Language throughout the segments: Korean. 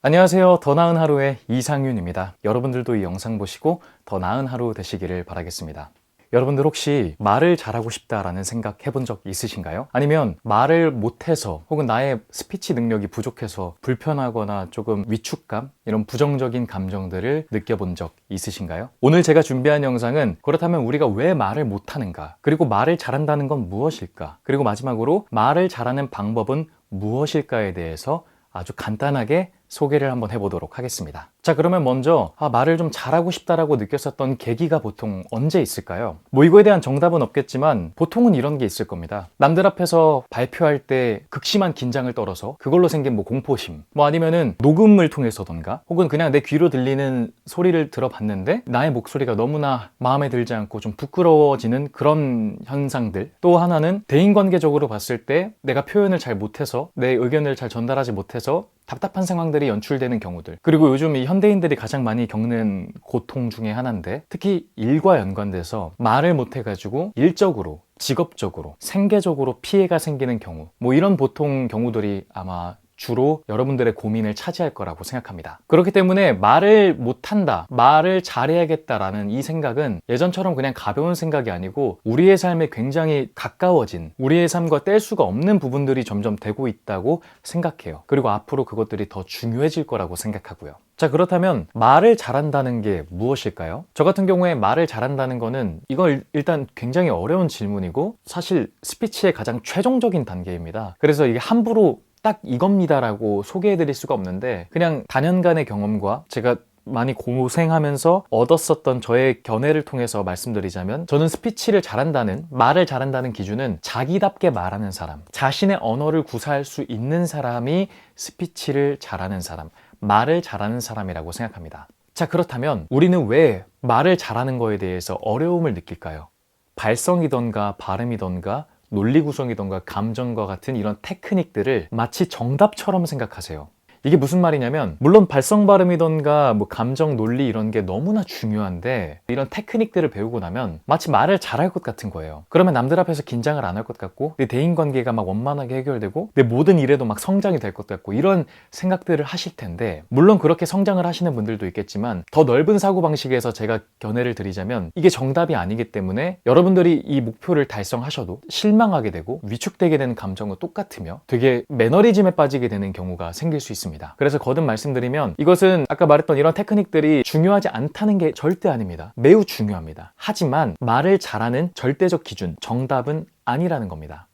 안녕하세요. 더 나은 하루의 이상윤입니다. 여러분들도 이 영상 보시고 더 나은 하루 되시기를 바라겠습니다. 여러분들 혹시 말을 잘하고 싶다라는 생각 해본 적 있으신가요? 아니면 말을 못해서 혹은 나의 스피치 능력이 부족해서 불편하거나 조금 위축감? 이런 부정적인 감정들을 느껴본 적 있으신가요? 오늘 제가 준비한 영상은 그렇다면 우리가 왜 말을 못하는가? 그리고 말을 잘한다는 건 무엇일까? 그리고 마지막으로 말을 잘하는 방법은 무엇일까에 대해서 아주 간단하게 소개를 한번 해보도록 하겠습니다. 자, 그러면 먼저 말을 좀 잘하고 싶다라고 느꼈었던 계기가 보통 언제 있을까요? 뭐 이거에 대한 정답은 없겠지만 보통은 이런 게 있을 겁니다. 남들 앞에서 발표할 때 극심한 긴장을 떨어서 그걸로 생긴 뭐 공포심, 뭐 아니면은 녹음을 통해서던가 혹은 그냥 내 귀로 들리는 소리를 들어봤는데 나의 목소리가 너무나 마음에 들지 않고 좀 부끄러워지는 그런 현상들. 또 하나는 대인관계적으로 봤을 때 내가 표현을 잘 못해서 내 의견을 잘 전달하지 못해서 답답한 상황들이 연출되는 경우들. 그리고 요즘 이 현대인들이 가장 많이 겪는 고통 중에 하나인데, 특히 일과 연관돼서 말을 못해가지고 일적으로, 직업적으로, 생계적으로 피해가 생기는 경우, 뭐 이런 보통 경우들이 아마 주로 여러분들의 고민을 차지할 거라고 생각합니다. 그렇기 때문에 말을 못한다, 말을 잘해야겠다라는 이 생각은 예전처럼 그냥 가벼운 생각이 아니고 우리의 삶에 굉장히 가까워진, 우리의 삶과 뗄 수가 없는 부분들이 점점 되고 있다고 생각해요. 그리고 앞으로 그것들이 더 중요해질 거라고 생각하고요. 자, 그렇다면 말을 잘한다는 게 무엇일까요? 저 같은 경우에 말을 잘한다는 거는 이건 일단 굉장히 어려운 질문이고 사실 스피치의 가장 최종적인 단계입니다. 그래서 이게 함부로 딱 이겁니다라고 소개해드릴 수가 없는데, 그냥 단연간의 경험과 제가 많이 고생하면서 얻었었던 저의 견해를 통해서 말씀드리자면, 저는 스피치를 잘한다는, 말을 잘한다는 기준은 자기답게 말하는 사람, 자신의 언어를 구사할 수 있는 사람이 스피치를 잘하는 사람, 말을 잘하는 사람이라고 생각합니다. 자, 그렇다면 우리는 왜 말을 잘하는 거에 대해서 어려움을 느낄까요? 발성이던가 발음이던가 논리 구성이던가 감정과 같은 이런 테크닉들을 마치 정답처럼 생각하세요. 이게 무슨 말이냐면, 물론 발성 발음이던가 뭐 감정 논리 이런 게 너무나 중요한데, 이런 테크닉들을 배우고 나면 마치 말을 잘할 것 같은 거예요. 그러면 남들 앞에서 긴장을 안 할 것 같고, 내 대인관계가 막 원만하게 해결되고, 내 모든 일에도 막 성장이 될 것 같고, 이런 생각들을 하실 텐데, 물론 그렇게 성장을 하시는 분들도 있겠지만 더 넓은 사고방식에서 제가 견해를 드리자면 이게 정답이 아니기 때문에 여러분들이 이 목표를 달성하셔도 실망하게 되고 위축되게 되는 감정은 똑같으며 되게 매너리즘에 빠지게 되는 경우가 생길 수 있습니다. 그래서 거듭 말씀드리면 이것은 아까 말했던 이런 테크닉들이 중요하지 않다는 게 절대 아닙니다. 매우 중요합니다. 하지만 말을 잘하는 절대적 기준, 정답은 아니라는 겁니다.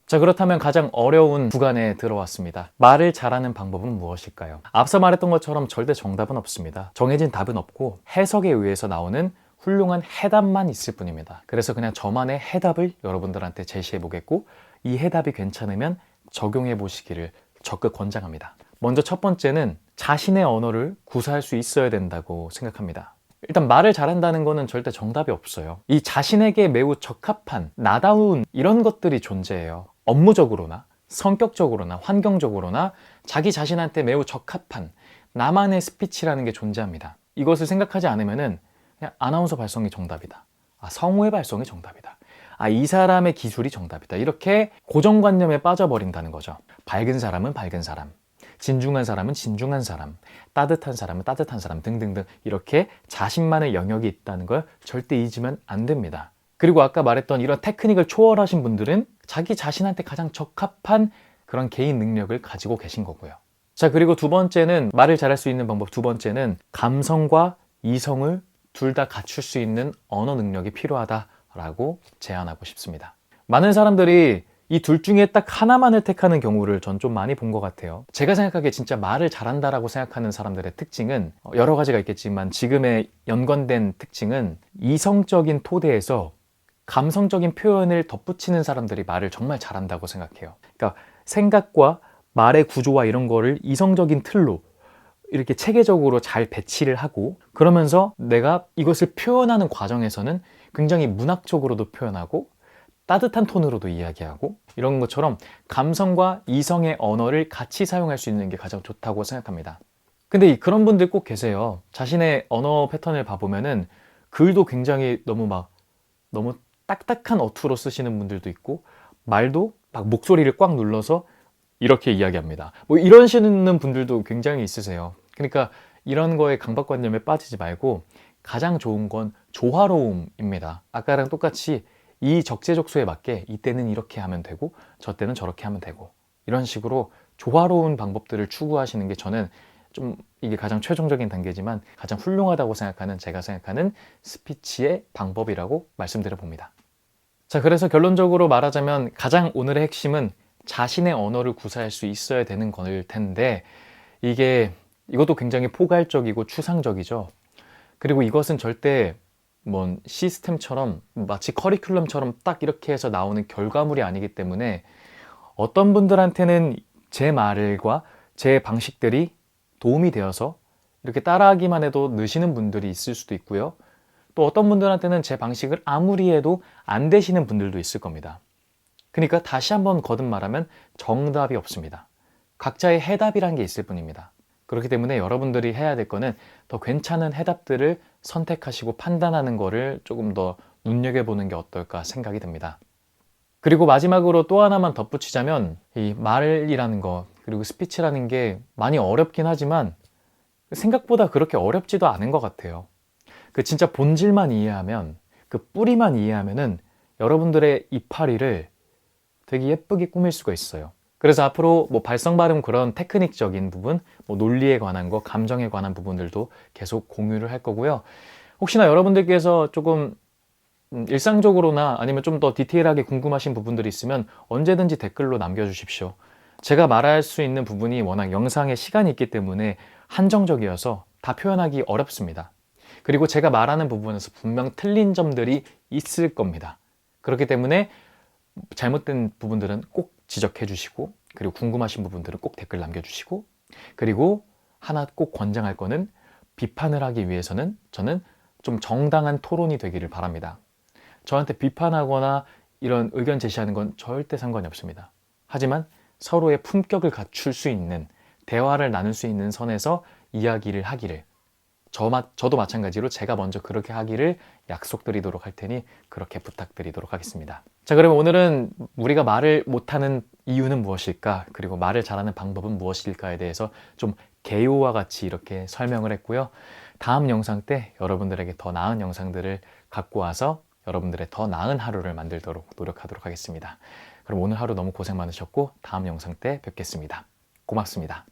자, 그렇다면 가장 어려운 구간에 들어왔습니다. 말을 잘하는 방법은 무엇일까요? 앞서 말했던 것처럼 절대 정답은 없습니다. 정해진 답은 없고 해석에 의해서 나오는 훌륭한 해답만 있을 뿐입니다. 그래서 그냥 저만의 해답을 여러분들한테 제시해 보겠고, 이 해답이 괜찮으면 적용해 보시기를 적극 권장합니다. 먼저 첫 번째는 자신의 언어를 구사할 수 있어야 된다고 생각합니다. 일단 말을 잘한다는 거는 절대 정답이 없어요. 이 자신에게 매우 적합한, 나다운 이런 것들이 존재해요. 업무적으로나 성격적으로나 환경적으로나 자기 자신한테 매우 적합한 나만의 스피치라는 게 존재합니다. 이것을 생각하지 않으면은 그냥 아나운서 발성이 정답이다, 성우의 발성이 정답이다, 이 사람의 기술이 정답이다, 이렇게 고정관념에 빠져버린다는 거죠. 밝은 사람은 밝은 사람, 진중한 사람은 진중한 사람, 따뜻한 사람은 따뜻한 사람 등등등, 이렇게 자신만의 영역이 있다는 걸 절대 잊으면 안 됩니다. 그리고 아까 말했던 이런 테크닉을 초월하신 분들은 자기 자신한테 가장 적합한 그런 개인 능력을 가지고 계신 거고요. 자, 그리고 두 번째는, 말을 잘할 수 있는 방법 두 번째는 감성과 이성을 둘 다 갖출 수 있는 언어 능력이 필요하다라고 제안하고 싶습니다. 많은 사람들이 이 둘 중에 딱 하나만을 택하는 경우를 전 좀 많이 본 것 같아요. 제가 생각하기에 진짜 말을 잘한다라고 생각하는 사람들의 특징은 여러 가지가 있겠지만, 지금의 연관된 특징은 이성적인 토대에서 감성적인 표현을 덧붙이는 사람들이 말을 정말 잘한다고 생각해요. 그러니까 생각과 말의 구조와 이런 거를 이성적인 틀로 이렇게 체계적으로 잘 배치를 하고, 그러면서 내가 이것을 표현하는 과정에서는 굉장히 문학적으로도 표현하고 따뜻한 톤으로도 이야기하고, 이런 것처럼 감성과 이성의 언어를 같이 사용할 수 있는 게 가장 좋다고 생각합니다. 근데 그런 분들 꼭 계세요. 자신의 언어 패턴을 봐보면은 글도 굉장히 너무 딱딱한 어투로 쓰시는 분들도 있고, 말도 막 목소리를 꽉 눌러서 이렇게 이야기합니다. 뭐 이러시는 분들도 굉장히 있으세요. 그러니까 이런 거에 강박관념에 빠지지 말고 가장 좋은 건 조화로움입니다. 아까랑 똑같이 이 적재적소에 맞게 이때는 이렇게 하면 되고 저 때는 저렇게 하면 되고 이런 식으로 조화로운 방법들을 추구하시는 게 저는 좀 이게 가장 최종적인 단계지만 가장 훌륭하다고 생각하는 제가 생각하는 스피치의 방법이라고 말씀드려 봅니다. 자, 그래서 결론적으로 말하자면 가장 오늘의 핵심은 자신의 언어를 구사할 수 있어야 되는 거일 텐데 이것도 굉장히 포괄적이고 추상적이죠. 그리고 이것은 절대 뭔 시스템처럼 마치 커리큘럼처럼 딱 이렇게 해서 나오는 결과물이 아니기 때문에 어떤 분들한테는 제 말과 제 방식들이 도움이 되어서 이렇게 따라하기만 해도 느시는 분들이 있을 수도 있고요. 또 어떤 분들한테는 제 방식을 아무리 해도 안 되시는 분들도 있을 겁니다. 그러니까 다시 한번 거듭 말하면 정답이 없습니다. 각자의 해답이란 게 있을 뿐입니다. 그렇기 때문에 여러분들이 해야 될 거는 더 괜찮은 해답들을 선택하시고 판단하는 거를 조금 더 눈여겨보는 게 어떨까 생각이 듭니다. 그리고 마지막으로 또 하나만 덧붙이자면 이 말이라는 거 그리고 스피치라는 게 많이 어렵긴 하지만 생각보다 그렇게 어렵지도 않은 것 같아요. 그 진짜 본질만 이해하면 그 뿌리만 이해하면은 여러분들의 이파리를 되게 예쁘게 꾸밀 수가 있어요. 그래서 앞으로 뭐 발성 발음 그런 테크닉적인 부분, 뭐 논리에 관한 거, 감정에 관한 부분들도 계속 공유를 할 거고요. 혹시나 여러분들께서 조금 일상적으로나 아니면 좀 더 디테일하게 궁금하신 부분들이 있으면 언제든지 댓글로 남겨주십시오. 제가 말할 수 있는 부분이 워낙 영상에 시간이 있기 때문에 한정적이어서 다 표현하기 어렵습니다. 그리고 제가 말하는 부분에서 분명 틀린 점들이 있을 겁니다. 그렇기 때문에 잘못된 부분들은 꼭 지적해 주시고 그리고 궁금하신 부분들은 꼭 댓글 남겨주시고 그리고 하나 꼭 권장할 거는 비판을 하기 위해서는 저는 좀 정당한 토론이 되기를 바랍니다. 저한테 비판하거나 이런 의견 제시하는 건 절대 상관이 없습니다. 하지만 서로의 품격을 갖출 수 있는 대화를 나눌 수 있는 선에서 이야기를 하기를 저도 마찬가지로 제가 먼저 그렇게 하기를 약속드리도록 할 테니 그렇게 부탁드리도록 하겠습니다. 자, 그러면 오늘은 우리가 말을 못하는 이유는 무엇일까? 그리고 말을 잘하는 방법은 무엇일까에 대해서 좀 개요와 같이 이렇게 설명을 했고요. 다음 영상 때 여러분들에게 더 나은 영상들을 갖고 와서 여러분들의 더 나은 하루를 만들도록 노력하도록 하겠습니다. 그럼 오늘 하루 너무 고생 많으셨고 다음 영상 때 뵙겠습니다. 고맙습니다.